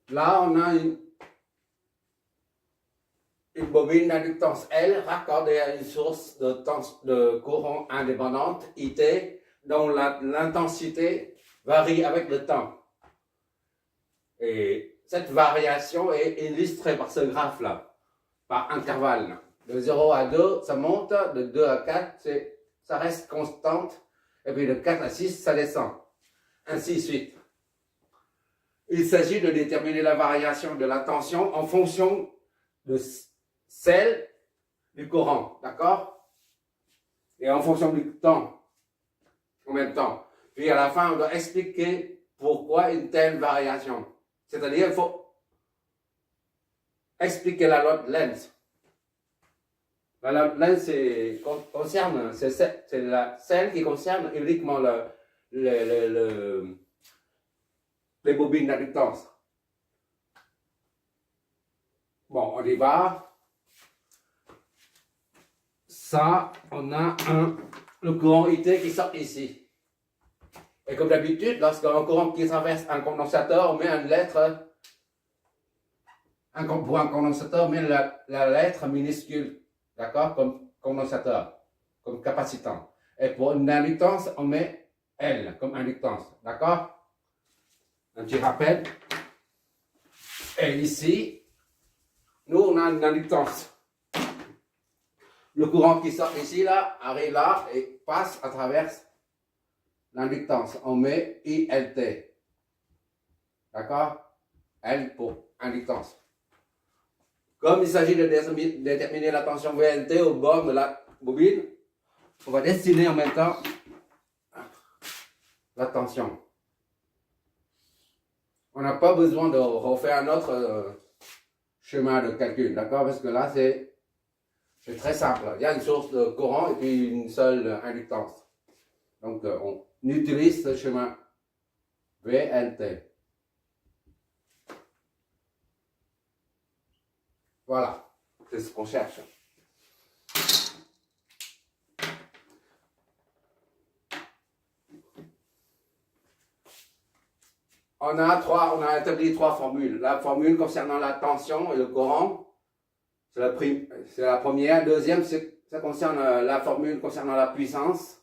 là, on a une bobine d'inductance L raccordée à une source de courant indépendante IT dont l'intensité varie avec le temps. Et cette variation est illustrée par ce graphe-là, par intervalle. De 0 à 2, ça monte, de 2 à 4, ça reste constante, et puis de 4 à 6, ça descend. Ainsi de suite. Il s'agit de déterminer la variation de la tension en fonction de celle du courant, d'accord? Et en fonction du temps, en même temps. Puis à la fin, on doit expliquer pourquoi une telle variation. C'est-à-dire, il faut expliquer la loi de Lenz. La loi de Lenz, c'est celle qui concerne uniquement les bobines d'inductance. Bon, on y va. Ça, on a le courant IT qui sort ici. Et comme d'habitude, lorsqu'on a un courant qui traverse un condensateur, on met une lettre. Pour un condensateur, on met la lettre minuscule, d'accord, comme condensateur, comme capacitant. Et pour une inductance, on met L comme inductance, d'accord? Un petit rappel. Et ici, nous, on a une inductance. Le courant qui sort ici, là, arrive là et passe à travers l'inductance. On met ILT. D'accord? L pour inductance. Comme il s'agit de déterminer la tension VLT au bord de la bobine, on va dessiner en même temps la tension. On n'a pas besoin de refaire un autre chemin de calcul, d'accord? Parce que là, c'est très simple. Il y a une source de courant et puis une seule inductance. Donc, on utilise ce chemin VLT. Voilà, c'est ce qu'on cherche. On a établi trois formules. La formule concernant la tension et le courant, c'est la première. Deuxième, ça concerne la formule concernant la puissance.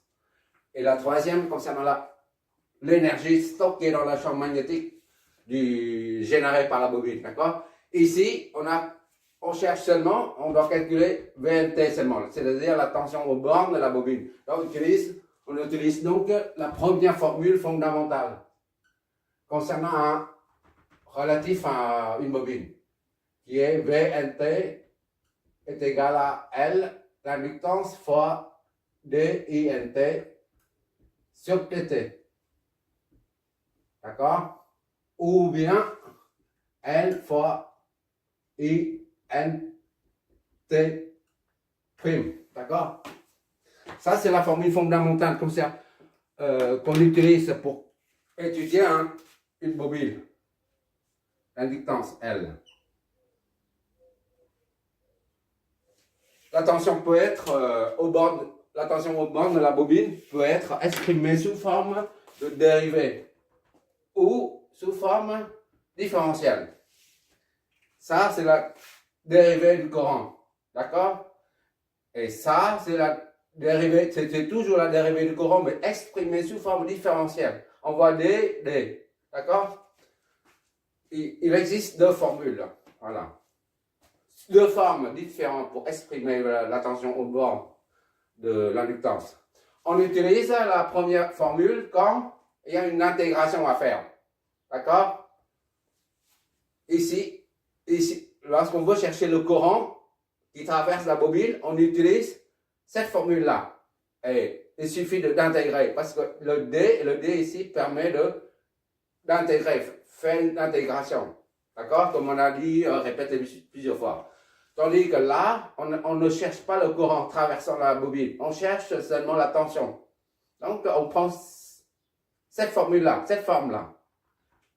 Et la troisième concernant l'énergie stockée dans le champ magnétique généré par la bobine. D'accord? Ici, on cherche seulement, on doit calculer VLT seulement, c'est-à-dire la tension aux bornes de la bobine. Donc, on utilise donc la première formule fondamentale concernant relatif à une bobine, qui est VLT est égal à L, l'inductance fois DINT sur TT. D'accord? Ou bien L fois INT prime. D'accord? Ça, c'est la formule fondamentale comme ça qu'on utilise pour étudier une bobine. L'inductance L. La tension peut être la tension au bord de la bobine peut être exprimée sous forme de dérivée ou sous forme différentielle. Ça, c'est la dérivée du courant. D'accord? Et ça, c'est la dérivée, c'était toujours la dérivée du courant, mais exprimée sous forme différentielle. On voit D. D'accord? Il existe deux formules. Voilà. Deux formes différentes pour exprimer la tension au bord de l'inductance. On utilise la première formule quand il y a une intégration à faire. D'accord? Ici, lorsqu'on veut chercher le courant qui traverse la bobine, on utilise cette formule-là. Et il suffit d'intégrer, parce que le D ici permet d'intégrer, faire une intégration. D'accord? Comme on a dit, répété plusieurs fois. Tandis que là, on ne cherche pas le courant traversant la bobine. On cherche seulement la tension. Donc, on prend cette formule-là, cette forme-là.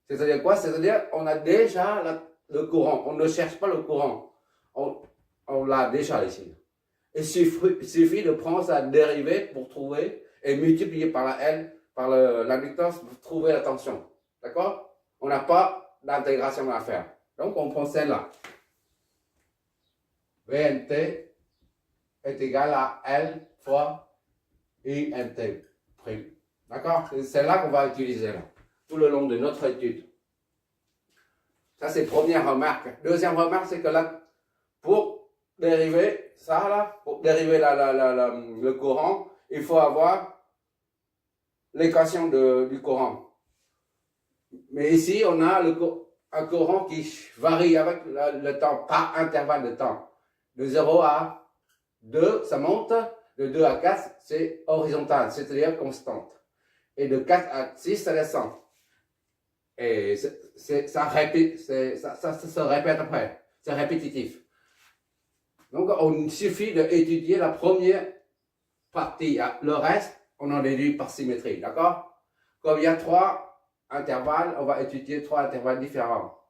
C'est-à-dire quoi? C'est-à-dire, on a déjà le courant. On ne cherche pas le courant. On l'a déjà ici. Il suffit de prendre sa dérivée pour trouver et multiplier par la L, par l'inductance pour trouver la tension. D'accord? On n'a pas d'intégration à faire. Donc, on prend celle-là. VNT est égal à L fois INT prime. D'accord? C'est celle-là qu'on va utiliser là, tout le long de notre étude. Ça, c'est première remarque. Deuxième remarque, c'est que là, pour dériver ça là, pour dériver le courant, il faut avoir l'équation du courant. Mais ici, on a un courant qui varie avec le temps, par intervalle de temps. De 0 à 2, ça monte. De 2 à 4, c'est horizontal, c'est-à-dire constante. Et de 4 à 6, ça descend. Et ça se répète après. C'est répétitif. Donc, on suffit d'étudier la première partie. Le reste, on en déduit par symétrie. D'accord? Comme il y a 3 intervalles, on va étudier 3 intervalles différents.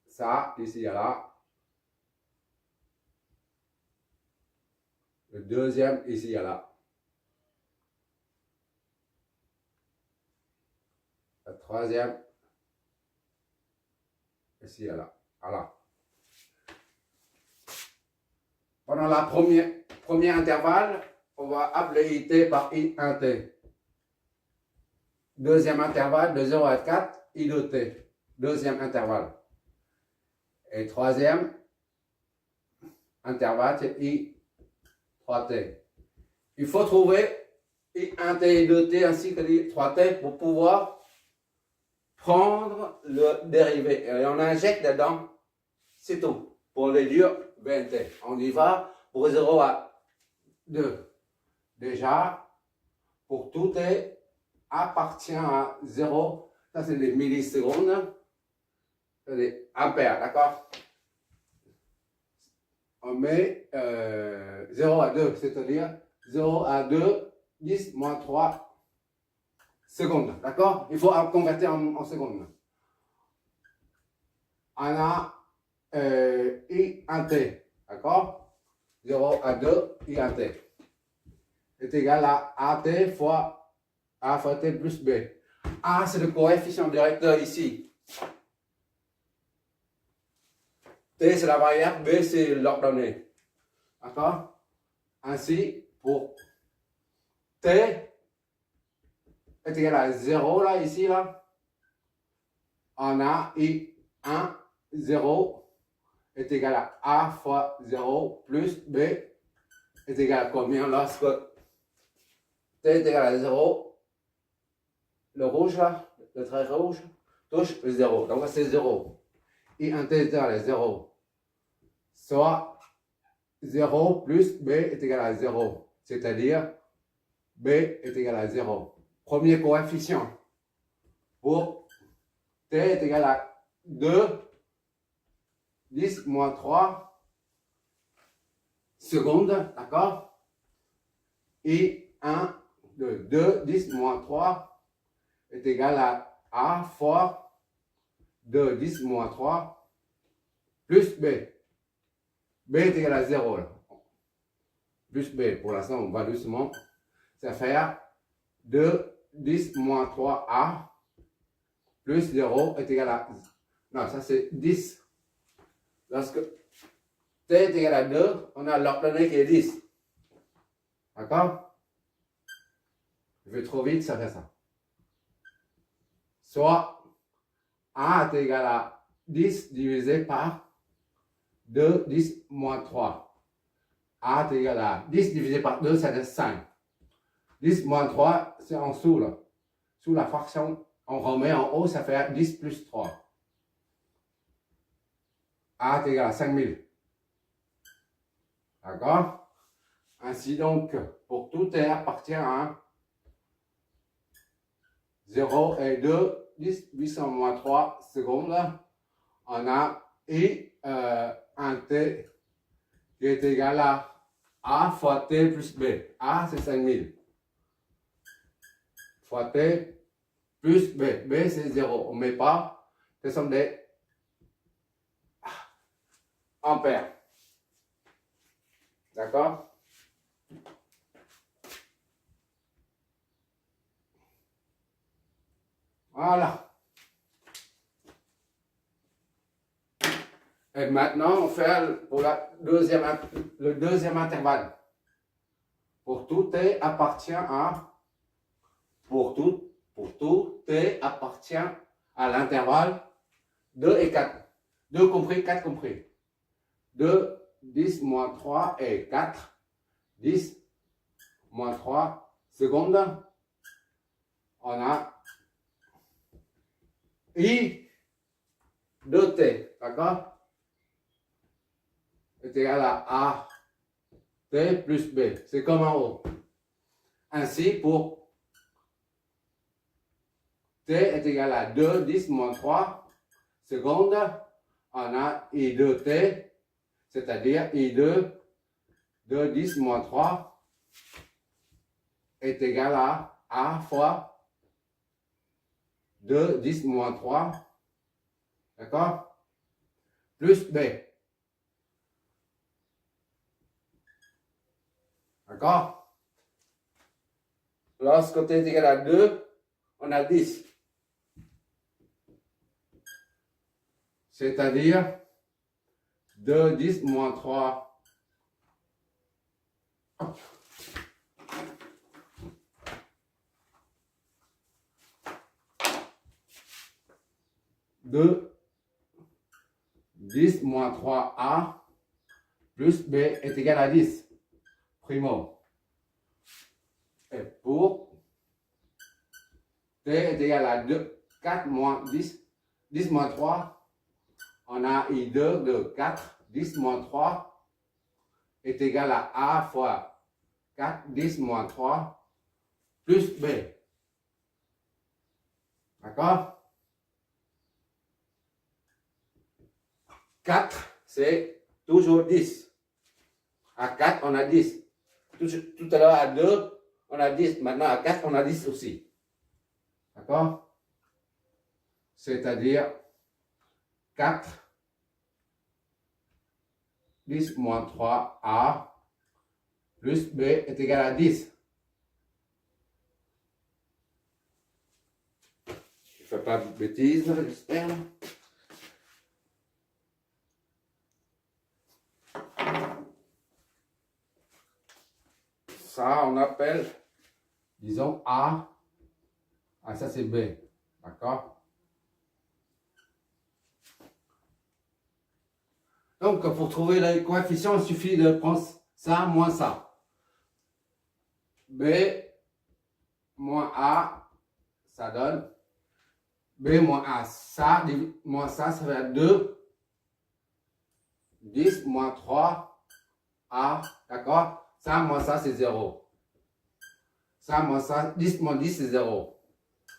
Ça, ici à là. Le deuxième, ici à là. Le troisième, ici à là. Voilà. Pendant la premier intervalle, on va appeler IT par I1T. Deuxième intervalle, de 0 à 4, I2T. Deuxième intervalle. Et troisième intervalle, c'est I3T. Il faut trouver I1T et I2T ainsi que I3T pour pouvoir prendre le dérivé. Et on injecte dedans, c'est tout. Pour les lieux VNT. On y va pour 0 à 2. Déjà, pour tout T appartient à 0. Ça, c'est des millisecondes. C'est des ampères, d'accord? On met 0 à 2, c'est-à-dire 0 à 2, 10 moins 3 secondes, d'accord? Il faut convertir en secondes. On a I1T, d'accord? 0 à 2, I1T est égal à AT fois A fois T plus B. A, c'est le coefficient directeur ici. T, c'est la variable, B, c'est l'ordonnée. D'accord? Ainsi, pour T est égal à 0, là, ici, là, on a I1, 0 est égal à A fois 0 plus B est égal à combien lorsque T est égal à 0, le rouge là, le trait rouge, touche 0. Donc c'est 0. I1T est égal à 0. Soit 0 plus B est égal à 0. C'est-à-dire B est égal à 0. Premier coefficient pour T est égal à 2, 10 moins 3 secondes, d'accord? Et 1 de 2, 10 moins 3 est égal à A fois 2, 10 moins 3 plus B. B est égal à 0. Là. Plus B, pour l'instant, on va doucement. Ça fait 2, 10 moins 3A plus 0 est égal à... Non, ça c'est 10. Lorsque T est égal à 2, on a l'ordonnée qui est 10. D'accord? Je vais trop vite, ça fait ça. Soit A est égal à 10 divisé par 2, 10 moins 3. A est égal à 10 divisé par 2, ça fait 5. 10 moins 3, c'est en dessous, là. Sous la fraction, on remet en haut, ça fait 10 plus 3. A est égal à 5000. D'accord? Ainsi donc, pour tout T appartient à 0 et 2, 10, 800 moins 3 secondes. On a un T qui est égal à A fois T plus B. A, c'est 5000. Fois T plus B. B, c'est 0. On ne met pas. Ce sont des ampères. D'accord? Voilà. Et maintenant, on fait pour le deuxième intervalle. Pour tout T appartient à... Pour tout T appartient à l'intervalle 2 et 4. 2 compris, 4 compris. 2, 10, moins 3 et 4. 10, moins 3 secondes. On a I de T, d'accord? Est égal à A T plus B. C'est comme en haut. Ainsi, pour T est égal à 2, 10, moins 3 secondes, on a I de T, c'est-à-dire I de 2, 10, moins 3 est égal à A fois 2, 10, moins 3, d'accord? Plus B. D'accord? Lorsque T est égal à 2, on a 10. C'est-à-dire 2, 10, moins 3. Hop. 2, 10 moins 3A plus B est égal à 10. Primo. Et pour T est égal à 2, 4 moins 10, 10 moins 3, on a I2 de 4, 10 moins 3 est égal à A fois 4, 10 moins 3 plus B. D'accord? 4, c'est toujours 10. À 4, on a 10. Tout à l'heure, à 2, on a 10. Maintenant, à 4, on a 10 aussi. D'accord? C'est-à-dire 4, 10 moins 3A plus B est égal à 10. Je ne fais pas de bêtises, j'espère. Ça, on appelle, disons, A. Ah, ça, c'est B. D'accord? Donc, pour trouver les coefficients, il suffit de prendre ça moins ça. B moins A, ça donne B moins A. Ça, moins ça, ça va être 2. 10 moins 3 A. D'accord? Ça moins ça, c'est 0. Ça moins ça, 10 moins 10, c'est 0.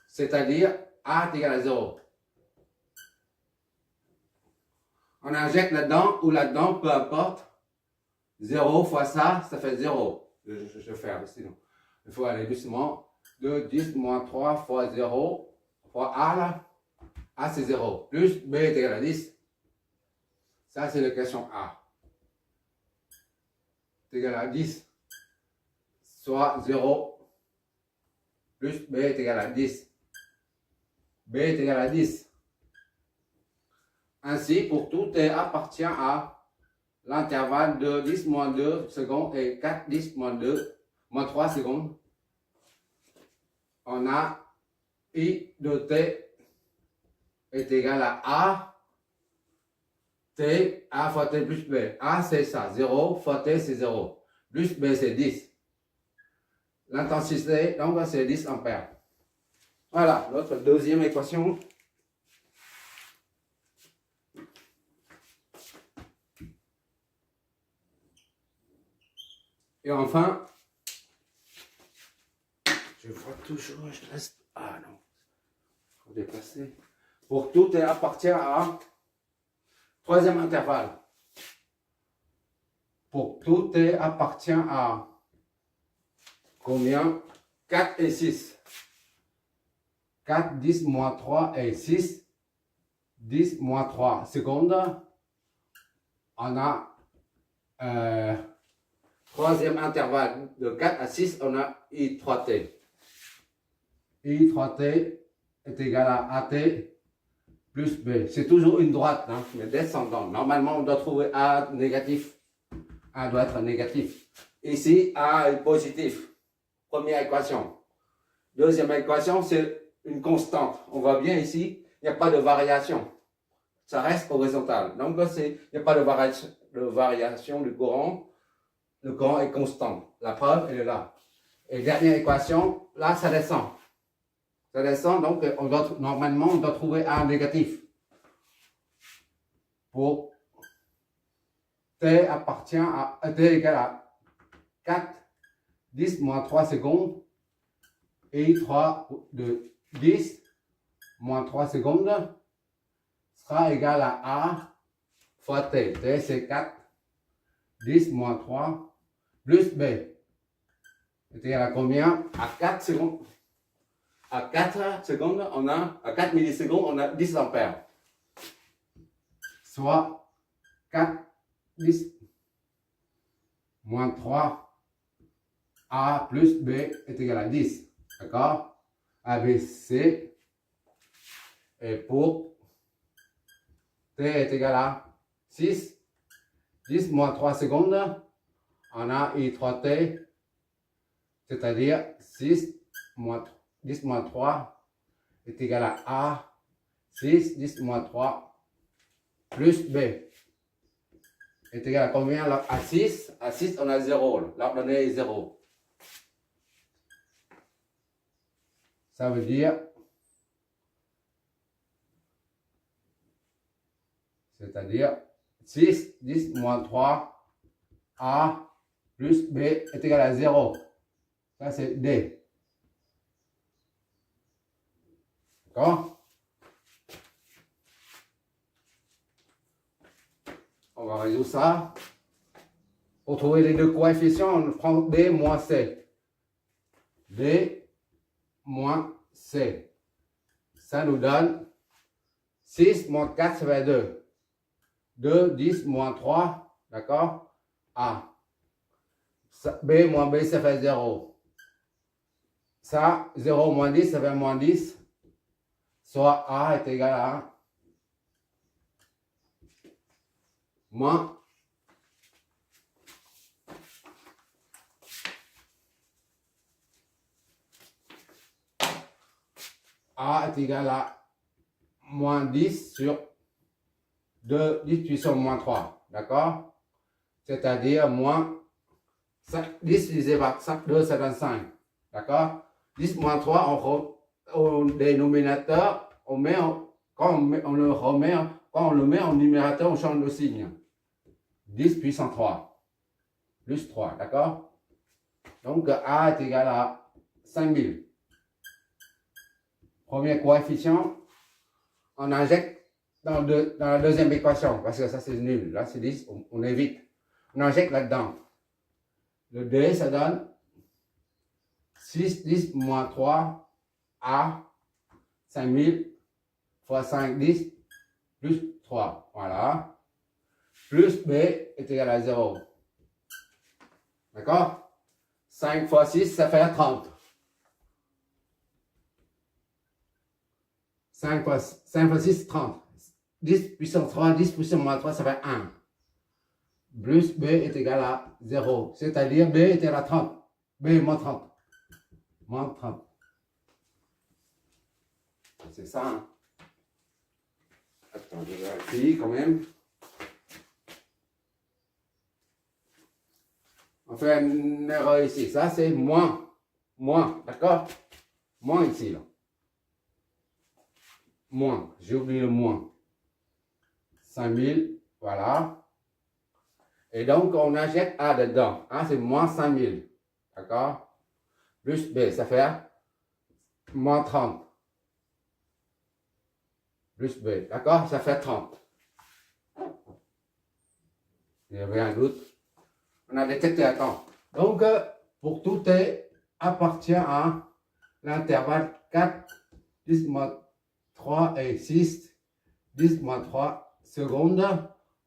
C'est-à-dire, A est égal à 0. On injecte là-dedans ou là-dedans, peu importe. 0 fois ça, ça fait 0. Je vais faire, sinon. Il faut aller doucement. 2, 10 moins 3 fois 0 fois A là. A c'est 0. Plus B est égal à 10. Ça c'est l'équation A. C'est égal à 10. Soit 0 plus B est égal à 10. B est égal à 10. Ainsi, pour tout T appartient à l'intervalle de 10 moins 2 secondes et 4, 10 moins 2 moins 3 secondes. On a I de T est égal à A. T, A fois T plus B. A c'est ça, 0 fois T c'est 0. Plus B c'est 10. L'intensité, donc c'est 10 ampères. Voilà, notre deuxième équation. Et enfin, je vois toujours, je reste. Ah non, il faut déplacer. Pour tout, T appartient à troisième intervalle. Pour tout, T appartient à combien? 4 et 6. 4, 10 moins 3 et 6. 10 moins 3 secondes. On a troisième intervalle de 4 à 6, on a I3T. I3T est égal à AT plus B. C'est toujours une droite, hein, mais descendante. Normalement, on doit trouver A négatif. A doit être négatif. Ici, A est positif. Première équation. Deuxième équation, c'est une constante. On voit bien ici, il n'y a pas de variation. Ça reste horizontal. Donc, il n'y a pas de variation du courant. Le courant est constant. La preuve, elle est là. Et dernière équation, là, ça descend. Ça descend, donc normalement, on doit trouver A négatif. Pour T appartient à T égale à 4, 10 moins 3 secondes. Et 3 de 10 moins 3 secondes sera égal à A fois T. T, c'est 4, 10 moins 3 plus B. C'est égal à combien? À 4 secondes. À 4 secondes, à 4 millisecondes, on a 10 ampères. Soit 4, 10 moins 3 A plus B est égal à 10. D'accord? ABC. Et pour T est égal à 6. 10 moins 3 secondes, on a I3T, c'est-à-dire 10 moins 3 est égal à A, 6, 10 moins 3 plus B est égal à combien? À 6. À 6, on a 0. L'ordonnée est 0. Ça veut dire, c'est-à-dire 6, 10 moins 3, A plus B est égal à 0. Ça, c'est D. D'accord? On va résoudre ça. Pour trouver les deux coefficients, on prend D moins C. D moins C. Ça nous donne 6 moins 4, ça fait 2. 2, 10 moins 3, d'accord? A. B moins B, ça fait 0. Ça, 0 moins 10, ça fait moins 10. Soit A est égal à moins A est égal à moins 10 sur 2, 10 puissance moins 3. D'accord? C'est-à-dire moins 10 divisé par 2, ça donne 5. D'accord? 10 moins 3, au dénominateur, quand on le met en numérateur, on change le signe. 10 puissance 3. Plus 3. D'accord? Donc, A est égal à 5000. Premier coefficient, on injecte dans la deuxième équation, parce que ça c'est nul. Là, c'est 10, on évite. On injecte là-dedans. Le D, ça donne 6, 10 moins 3, A, 5000, fois 5, 10, plus 3. Voilà. Plus B est égal à 0. D'accord? 5 fois 6, ça fait 30. 5 fois 6, 30. 10 puissance 3, 10 puissance moins 3, ça fait 1. Plus B est égal à 0. C'est-à-dire B est égal à 30. B est moins 30. Moins 30. C'est ça, hein? Attends, je vérifie quand même. On fait une erreur ici. Ça, c'est moins. Moins, d'accord? Moins ici, là. Moins. J'ai oublié le moins. 5000, voilà. Et donc, on injecte A dedans. A, c'est moins 5000. D'accord? Plus B, ça fait moins 30. Plus B. D'accord? Ça fait 30. Il y avait un doute. On a détecté à temps. Donc, pour tout T appartient à l'intervalle 4, 10 moins 3 et 6, 10 moins 3 secondes.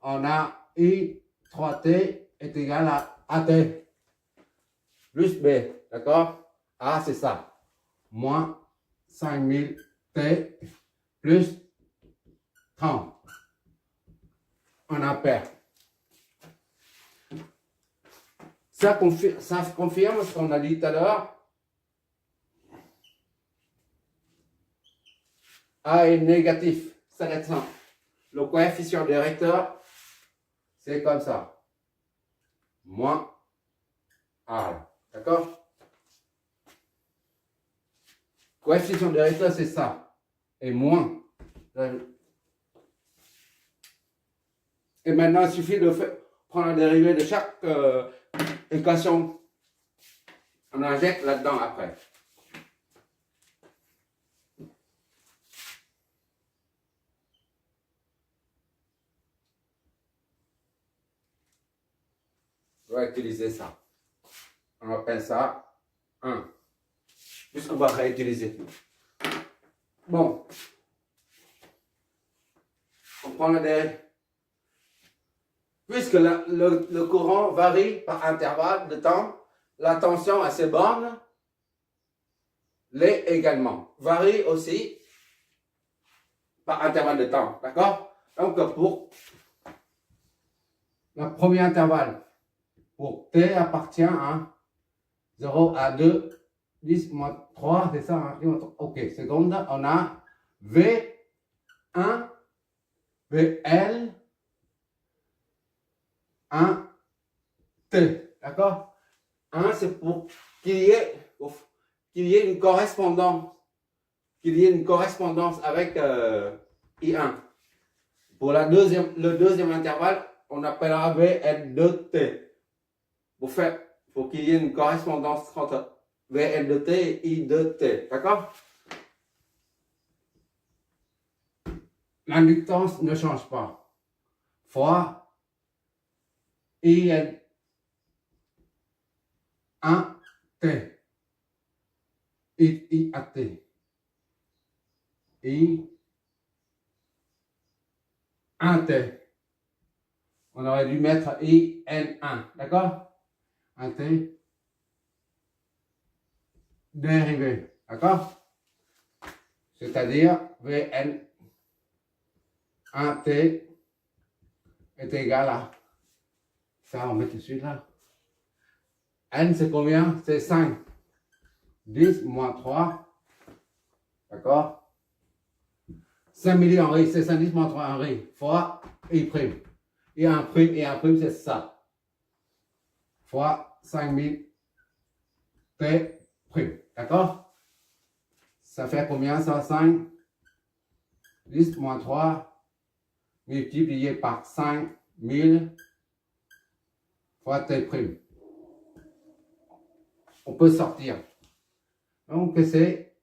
On a I3T est égal à AT plus B. D'accord? A, c'est ça. Moins 5000 T plus 30 en ampères. Ça confirme ce qu'on a dit tout à l'heure. A est négatif, ça va être simple. Le coefficient directeur, c'est comme ça. Moins A. D'accord? Coefficient directeur, c'est ça. Et moins. Et maintenant, il suffit de prendre la dérivée de chaque équation. On injecte là-dedans après. On va utiliser ça. On appelle ça 1. Puisqu'on va réutiliser tout. Bon. On prend la dérivée. Puisque le courant varie par intervalle de temps, la tension à ces bornes l'est également. Varie aussi par intervalle de temps. D'accord? Donc pour le premier intervalle, pour T appartient à 0 à 2, 10 moins 3, c'est ça? Hein? Ok, seconde, on a V1, VL, 1, T. D'accord? 1, c'est pour qu'il y ait une correspondance. Qu'il y ait une correspondance avec I1. Pour le deuxième intervalle, on appellera VL de T. Pour qu'il y ait une correspondance entre VL de T et I de T. D'accord? L'inductance ne change pas. Fois IN 1 T. I à T. I 1 T. On aurait dû mettre IN1. D'accord? 1 T. Dérivé. D'accord? C'est-à-dire VN 1 T est égal à ça, on met tout de suite là. N c'est combien? C'est 5. 10 moins 3. D'accord? 5 millihenries, c'est 5 10 moins 3 henries fois I'. Et 1', c'est ça. Fois 5000 T'. D'accord? Ça fait combien ça? 5 10 moins 3 multiplié par 5000 fois T'. On peut sortir. Donc c'est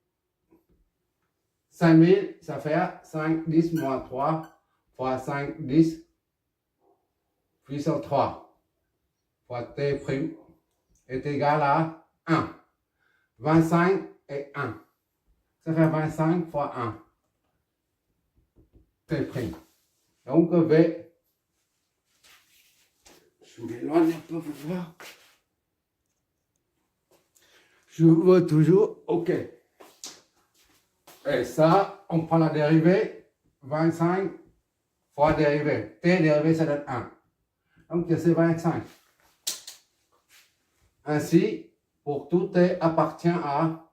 5000, ça fait 5 10 moins 3 fois 5 10 puissance 3 fois T' est égal à 1. 25 et 1. Ça fait 25 fois 1. T'. Donc V. Je m'éloigne un peu pour voir. Je veux toujours OK. Et ça, on prend la dérivée. 25 fois dérivée. T dérivée, ça donne 1. Donc c'est 25. Ainsi, pour tout T appartient à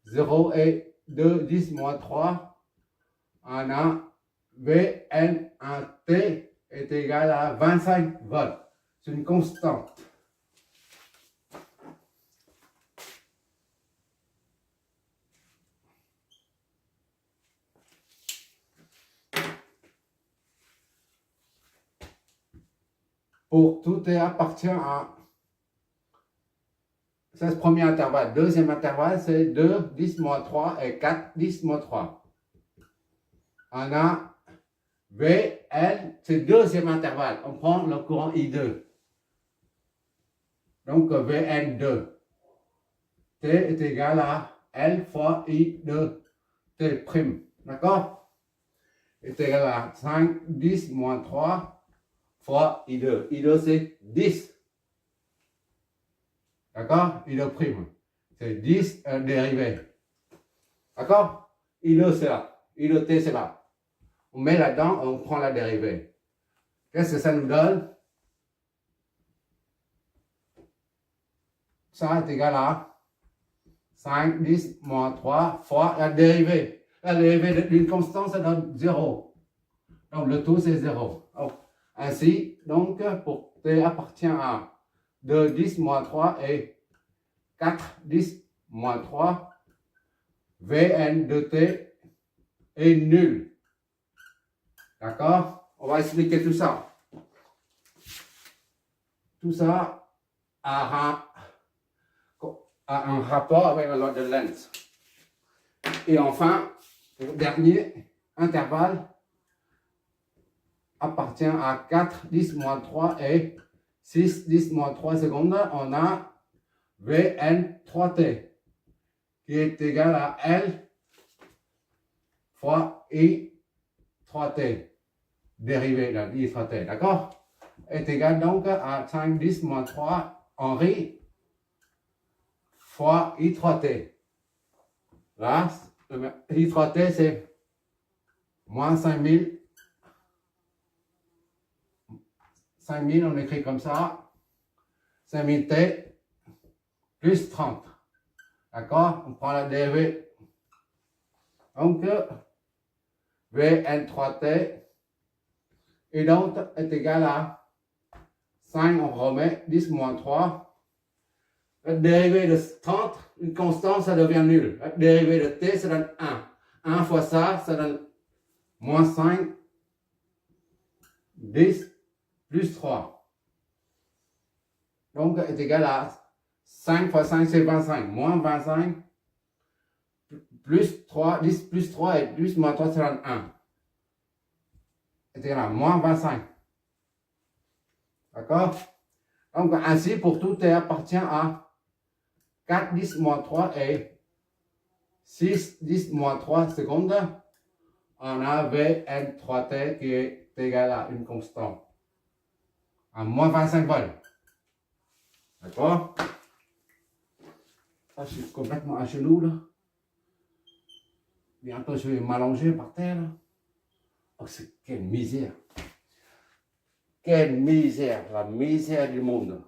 0 et 2, 10 moins 3, on a Vn 1 T est égal à 25 volts. C'est une constante. Pour tout T appartient à... C'est ce premier intervalle. Deuxième intervalle, c'est 2, 10 moins 3 et 4, 10 moins 3. On a VL, c'est deuxième intervalle. On prend le courant I2. Donc VN2. T est égal à L fois I de T'. D'accord? Est égal à 5, 10 moins 3 fois I2. I2 c'est 10. D'accord? I2'. C'est 10 dérivé. D'accord? Et le, c'est là. Et le t, c'est là. On met là-dedans et on prend la dérivée. Qu'est-ce que ça nous donne? Ça est égal à 5, 10, moins 3 fois la dérivée. La dérivée d'une constante, ça donne 0. Donc, le tout, c'est 0. Donc, ainsi, donc, pour t appartient à 2, 10, moins 3 et 4, 10, moins 3, Vn de t est nul. D'accord? On va expliquer tout ça. Tout ça a un rapport avec la loi de Lenz. Et enfin, le dernier intervalle appartient à 4, 10, moins 3 et 6, 10, moins 3 secondes. On a Vn 3t qui est égal à L fois I 3t. Dérivée de I 3t, d'accord? Est égal donc à 5, 10, moins 3 Henri fois I 3t. Là, I 3t c'est moins 5000. 5000, on écrit comme ça. 5000t plus 30. D'accord? On prend la dérivée. Donc, Vn3t et donc est égal à 5, on remet 10 moins 3. La dérivée de 30, une constante, ça devient nul. La dérivée de t, ça donne 1. 1 fois ça, ça donne moins 5, 10 plus 3. Donc, est égal à 5 fois 5, c'est 25. Moins 25, plus 3, 10 plus 3 et plus moins 3, ça donne 1. Est égal à moins 25. D'accord? Donc, ainsi, pour tout t appartient à 4, 10, moins 3 et 6, 10, moins 3 secondes. On a Vn3t qui est égal à une constante. À moins 25 volts. D'accord? Ah, je suis complètement à genoux là. Bientôt, je vais m'allonger par terre là. Oh, c'est quelle misère. Quelle misère, la misère du monde.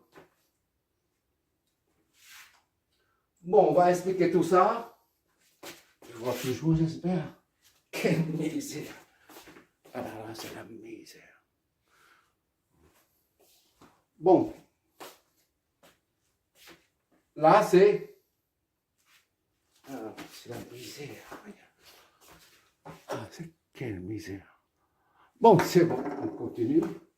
Bon, on va expliquer tout ça. Je vois toujours, j'espère. Quelle misère. Ah là là, c'est la misère. Bon. Là, c'est... Ah, c'est la misère. Ah, c'est quelle misère. Bon, c'est bon, on continue.